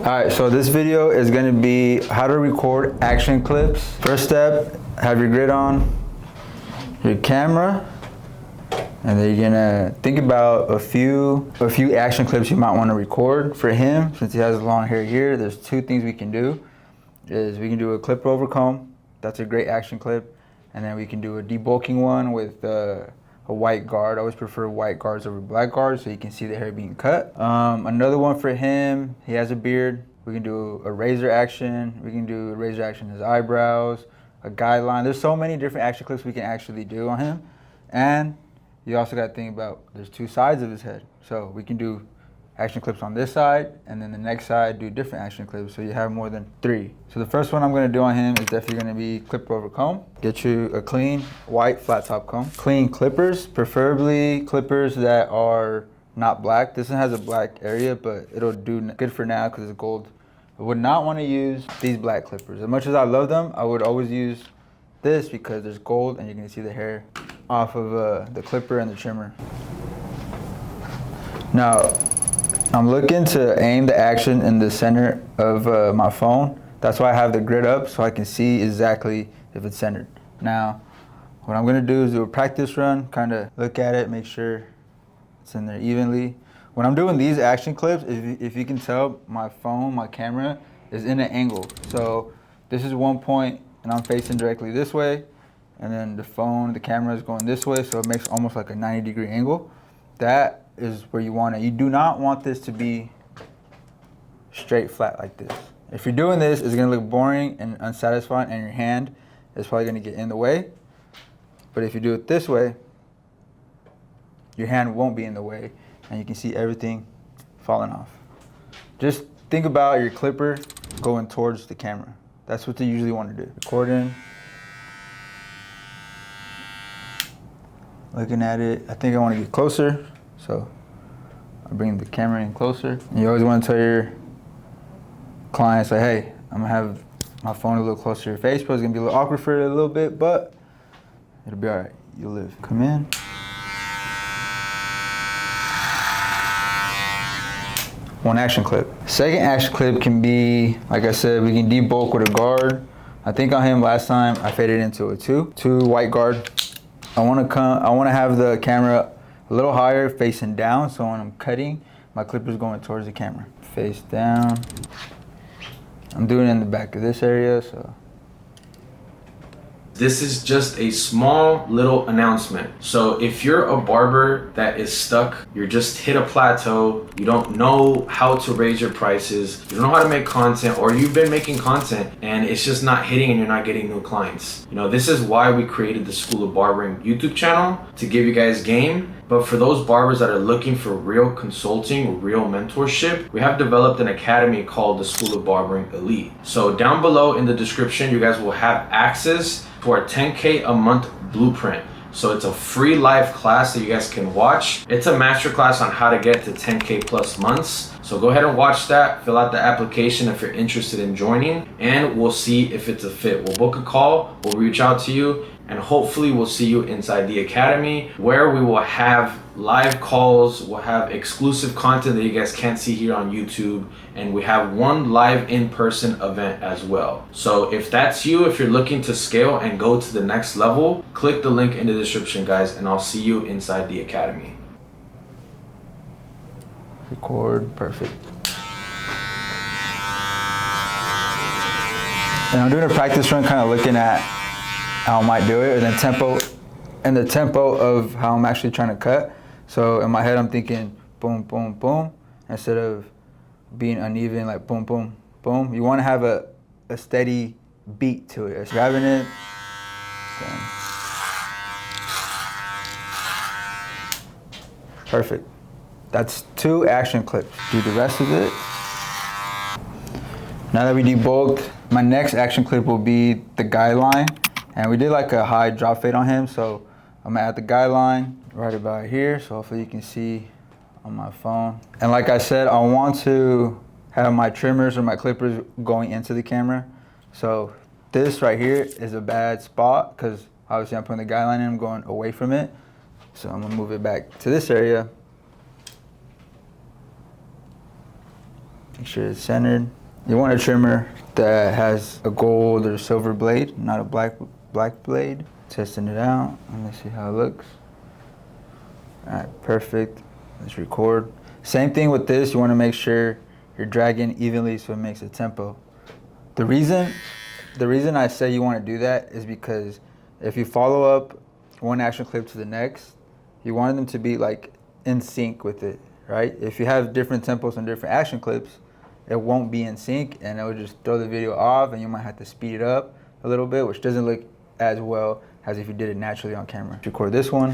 Alright, so this video is going to be how to record action clips. First step, have your grid on, your camera, and then you're going to think about a few action clips you might want to record. For him, since he has long hair here, there's two things we can do. We can do a clip over comb, that's a great action clip, and then we can do a debulking one with a white guard. I always prefer white guards over black guards so you can see the hair being cut. Another one for him, he has a beard. We can do a razor action. We can do a razor action in his eyebrows, a guideline. There's so many different action clips we can actually do on him. And you also got to think about there's two sides of his head. So we can do action clips on this side, and then the next side do different action clips, so you have more than three. So the first one I'm going to do on him is definitely going to be clip over comb. Get you a clean white flat top comb. Clean clippers, preferably clippers that are not black. This one has a black area, but it'll do good for now because it's gold. I would not want to use these black clippers. As much as I love them, I would always use this because there's gold and you can see the hair off of the clipper and the trimmer. Now, I'm looking to aim the action in the center of my phone. That's why I have the grid up so I can see exactly if it's centered. Now, what I'm gonna do is do a practice run, kind of look at it, make sure it's in there evenly. When I'm doing these action clips, if you can tell, my phone, my camera is in an angle. So this is 1 point and I'm facing directly this way, and then the phone, the camera is going this way, so it makes almost like a 90-degree angle. That is where you want it. You do not want this to be straight flat like this. If you're doing this, it's gonna look boring and unsatisfying, and your hand is probably gonna get in the way. But if you do it this way, your hand won't be in the way, and you can see everything falling off. Just think about your clipper going towards the camera. That's what you usually want to do. Recording. Looking at it, I think I want to get closer. So I bring the camera in closer. And you always want to tell your clients, like, hey, I'm gonna have my phone a little closer to your face, but it's gonna be a little awkward for it a little bit, but it'll be all right, you'll live. Come in. One action clip. Second action clip can be, like I said, we can debulk with a guard. I think on him last time, I faded into a two white guard. I wanna have the camera a little higher, facing down, so when I'm cutting, my clipper's going towards the camera. Face down. I'm doing it in the back of this area, so. This is just a small little announcement. So if you're a barber that is stuck, you're just hit a plateau, you don't know how to raise your prices, you don't know how to make content, or you've been making content and it's just not hitting and you're not getting new clients. You know, this is why we created the School of Barbering YouTube channel, to give you guys game. But for those barbers that are looking for real consulting, real mentorship, we have developed an academy called the School of Barbering Elite. So down below in the description, you guys will have access to our 10K a month blueprint. So it's a free live class that you guys can watch. It's a masterclass on how to get to 10K plus months. So go ahead and watch that, fill out the application if you're interested in joining, and we'll see if it's a fit. We'll book a call, we'll reach out to you, and hopefully we'll see you inside the academy, where we will have live calls, we'll have exclusive content that you guys can't see here on YouTube, and we have one live in-person event as well. So if that's you, if you're looking to scale and go to the next level, click the link in the description, guys, and I'll see you inside the academy. Record, perfect. And I'm doing a practice run, kind of looking at how I might do it, and the tempo of how I'm actually trying to cut. So in my head, I'm thinking boom, boom, boom, instead of being uneven, like boom, boom, boom. You want to have a steady beat to it. It's grabbing it. Perfect. That's 2 action clips. Do the rest of it. Now that we debulked, my next action clip will be the guideline. And we did like a high drop fade on him, so I'm gonna add the guideline right about here, so hopefully you can see on my phone. And like I said, I want to have my trimmers or my clippers going into the camera. So this right here is a bad spot because obviously I'm putting the guideline in, I'm going away from it. So I'm gonna move it back to this area. Make sure it's centered. You want a trimmer that has a gold or silver blade, not a black blade. Testing it out. Let me see how it looks. All right, perfect. Let's record. Same thing with this. You want to make sure you're dragging evenly so it makes a tempo. The reason I say you want to do that is because if you follow up one action clip to the next, you want them to be like in sync with it, right? If you have different tempos and different action clips, it won't be in sync and it will just throw the video off and you might have to speed it up a little bit, which doesn't look as well as if you did it naturally on camera. Record this one.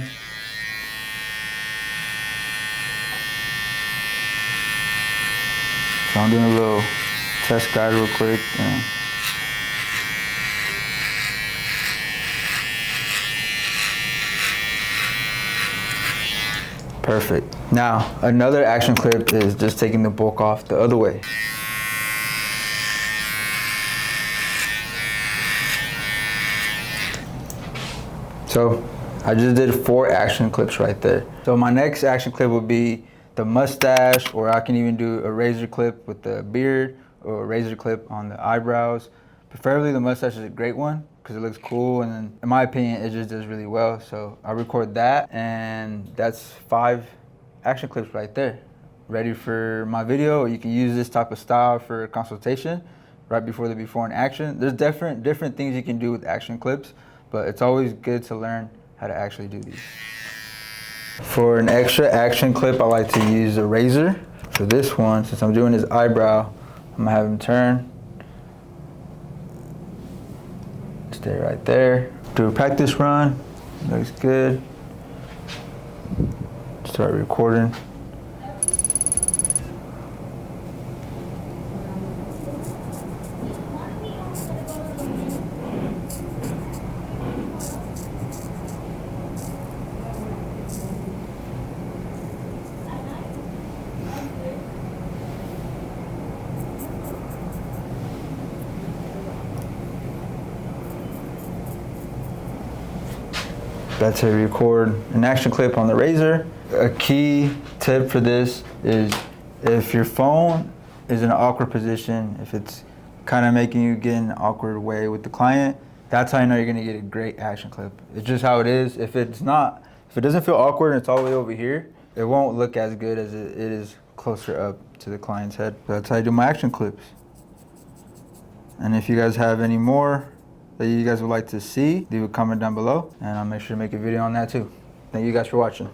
So I'm doing a little test guide real quick. Perfect. Now, another action clip is just taking the bulk off the other way. So I just did 4 action clips right there. So my next action clip would be the mustache, or I can even do a razor clip with the beard or a razor clip on the eyebrows. Preferably the mustache is a great one because it looks cool, and then, in my opinion, it just does really well. So I record that, and that's 5 action clips right there, ready for my video. Or you can use this type of style for consultation right before the before and action. There's different things you can do with action clips, but it's always good to learn how to actually do these. For an extra action clip, I like to use a razor. For this one, since I'm doing his eyebrow, I'm gonna have him turn. Stay right there. Do a practice run. Looks good. Start recording. That's a record an action clip on the razor. A key tip for this is if your phone is in an awkward position, if it's kind of making you get in an awkward way with the client, that's how you know you're gonna get a great action clip. It's just how it is. If it doesn't feel awkward and it's all the way over here, it won't look as good as it is closer up to the client's head. That's how I do my action clips. And if you guys have any more that you guys would like to see, leave a comment down below and I'll make sure to make a video on that too. Thank you guys for watching.